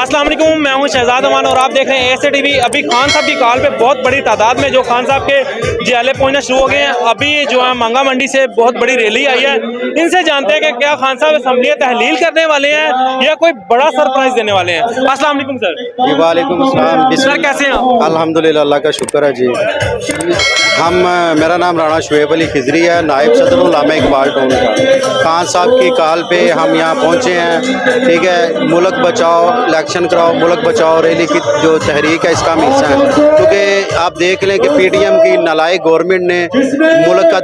अस्सलाम वालेकुम, मैं हूं शहजाद अमान और आप देख रहे हैं ऐसे टीवी। अभी खान साहब की कॉल पे बहुत बड़ी तादाद में जो खान साहब के जियाले पहुंचना शुरू हो गए हैं। अभी जो है मांगा मंडी से बहुत बड़ी रैली आई है। इनसे जानते हैं कि क्या खान साहब असम्बली तहलील करने वाले हैं या कोई बड़ा सरप्राइज देने वाले हैं। अस्सलाम वालेकुम सर। जी वालेकुम अस्सलाम। सर कैसे हैं आप? अल्हम्दुलिल्लाह, अल्लाह का शुक्र है जी। मेरा नाम राणा शुएब अली खिजरी है, नायब सदर उलमा इकबाल टाउन का। खान साहब की कॉल पे हम यहाँ पहुँचे हैं। ठीक है, मुल्क बचाओ, इलेक्शन कराओ, मुल्क बचाओ रैली की जो तहरीक है इसका हम हिस्सा है। क्योंकि आप देख लें कि PDM की नालायक गवर्नमेंट ने मुल्क का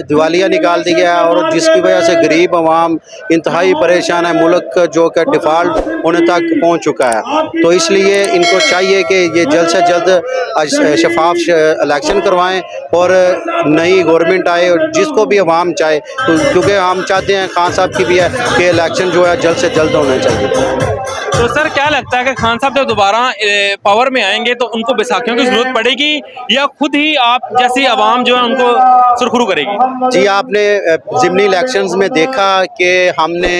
दिवालिया निकाल दिया है और जिसकी वजह से गरीब अवाम इंतहाई परेशान है। मुल्क जो कि डिफ़ॉल्ट होने तक पहुँच चुका है। तो इसलिए इनको चाहिए कि ये जल्द से जल्द शफाफ इलेक्शन करवाएं और नई गवर्नमेंट आए और जिसको भी अवाम चाहे, तो क्योंकि हम चाहते हैं खान साहब की भी है कि इलेक्शन जो है जल्द से जल्द होना चाहिए। तो सर क्या लगता है कि खान साहब जब दोबारा पावर में आएंगे तो उनको बैसाखियों की जरूरत पड़ेगी या खुद ही आप जैसी आवाम जो है उनको सुरखरू करेगी? जी, आपने ज़िमनी इलेक्शंस में देखा कि हमने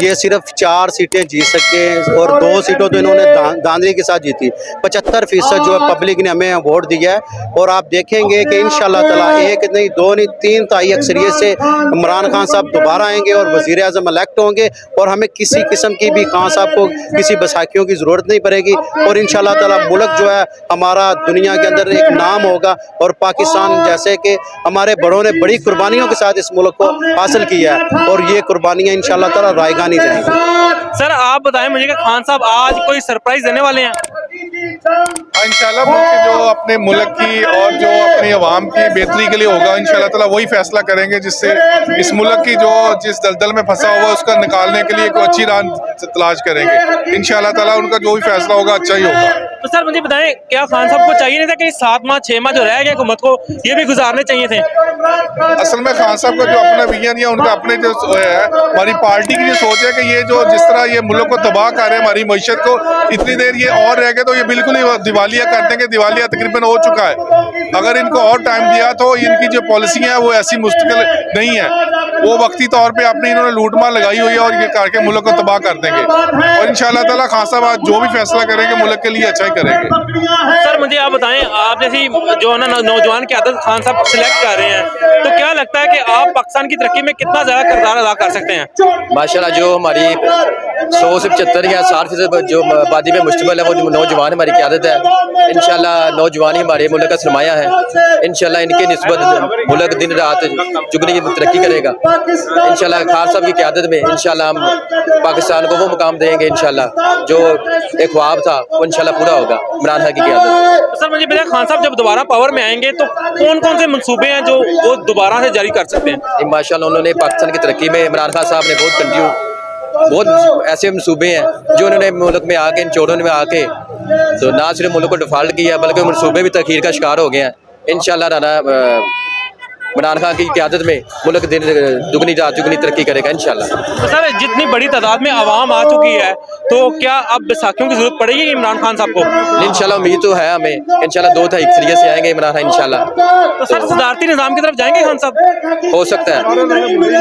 ये सिर्फ 4 सीटें जीत सके और 2 सीटों तो इन्होंने धांधली के साथ जीती। 75% जो है पब्लिक ने हमें वोट दिया है और आप देखेंगे कि इंशाल्लाह ताला 1 नहीं 2 नहीं 3 ताई अक्सरियत से इमरान खान साहब दोबारा आएंगे और वज़ीर आज़म इलेक्ट होंगे और हमें किसी किस्म की भी खान साहब को किसी बैसाखियों की ज़रूरत नहीं पड़ेगी और इंशाल्लाह ताला मुल्क जो है हमारा दुनिया के अंदर एक नाम होगा और पाकिस्तान जैसे कि हमारे बड़ों ने बड़ी कुर्बानियों के साथ इस मुल्क को हासिल किया है और ये कुर्बानियाँ इंशाल्लाह ताला रायगानी रहेंगी। सर आप बताएं मुझे कि खान साहब आज कोई सरप्राइज देने वाले हैं? इंशाल्लाह मुल्क जो अपने मुल्क की और जो अपनी आवाम की बेहतरी के लिए होगा, इंशाल्लाह ताला वही फैसला करेंगे जिससे इस मुल्क की जो जिस दलदल में फंसा हुआ उसका निकालने के लिए कोई अच्छी राह तलाश करेंगे। इंशाल्लाह ताला उनका जो भी फैसला होगा अच्छा ही होगा। तो सर मुझे बताएं, क्या खान साहब को चाहिए नहीं था कि 7 माह 6 माह जो रह गए हुकूमत को ये भी गुजारने चाहिए थे? असल में खान साहब का जो अपना विजन या उनका अपने जो है हमारी पार्टी की जो सोच है कि ये जो जिस तरह ये मुल्क को तबाह कर रहे हैं, हमारी मईशत को इतनी देर ये और रह गए तो ये बिल्कुल ही दिवालिया कर देंगे। दिवालिया तकरीबन हो चुका है। अगर इनको और टाइम दिया तो इनकी जो पॉलिसी है वो ऐसी मुस्तकिल नहीं है। वो वक्ती तौर पे अपनी इन्होंने लूटमार लगाई हुई है और ये करके मुल्क को तबाह कर देंगे और इंशाल्लाह ताला खान साहब आज जो भी फैसला करेंगे मुल्क के लिए अच्छा ही करेंगे। सर मुझे आप बताएं, आप जैसी जो है ना नौजवान की आदत खान साहब सिलेक्ट कर रहे हैं, तो क्या लगता है कि आप पाकिस्तान की तरक्की में कितना ज़्यादा किरदार अदा कर सकते हैं? माशाल्लाह, जो हमारी 100 से 75 या 60% जो आबादी में मुश्तमिल है वो नौजवान हमारी क़यादत है। इंशाल्लाह नौजवान ही हमारे मुल्क का सरमाया है। इंशाल्लाह इनके निस्बत मुल्क दिन रात जुगनी तरक्की करेगा। इंशाल्लाह खान साहब की क़यादत में इंशाल्लाह हम पाकिस्तान को वो मुकाम देंगे। इंशाल्लाह जो एक ख्वाब था वो इंशाल्लाह पूरा होगा इमरान खान की क़यादत। सर मुझे बताएं, खान साहब जब दोबारा पावर में आएंगे तो कौन कौन से मंसूबे हैं जो वो दोबारा से जारी कर सकते हैं? माशाल्लाह उन्होंने पाकिस्तान की तरक्की में इमरान खान साहब ने बहुत ऐसे मंसूबे हैं जो उन्होंने मुल्क में आके इन चोरों में आके तो ना सिर्फ मुल्क को डिफॉल्ट किया बल्कि मंसूबे भी तखीर का शिकार हो गए हैं। इंशाल्लाह राना इमरान खान की क़यादत में मुल्क दिन दुगनी रात जुगनी तरक्की करेगा इंशाल्लाह। तो सर जितनी बड़ी तादाद में आवाम आ चुकी है तो क्या अब बैसाखियों की जरूरत पड़ेगी इमरान खान साहब को? इंशाल्लाह उम्मीद तो है हमें। इंशाल्लाह 2 तारीख अक्सरियत से आएंगे इमरान खान इंशाल्लाह। तो सर सदारती निज़ाम की तरफ जाएंगे खान साहब? हो सकता है,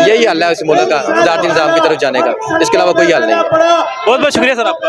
यही हल है इस मुल्क का, सदारती निज़ाम की तरफ जाने का, इसके अलावा कोई हल नहीं है। बहुत बहुत शुक्रिया सर आपका।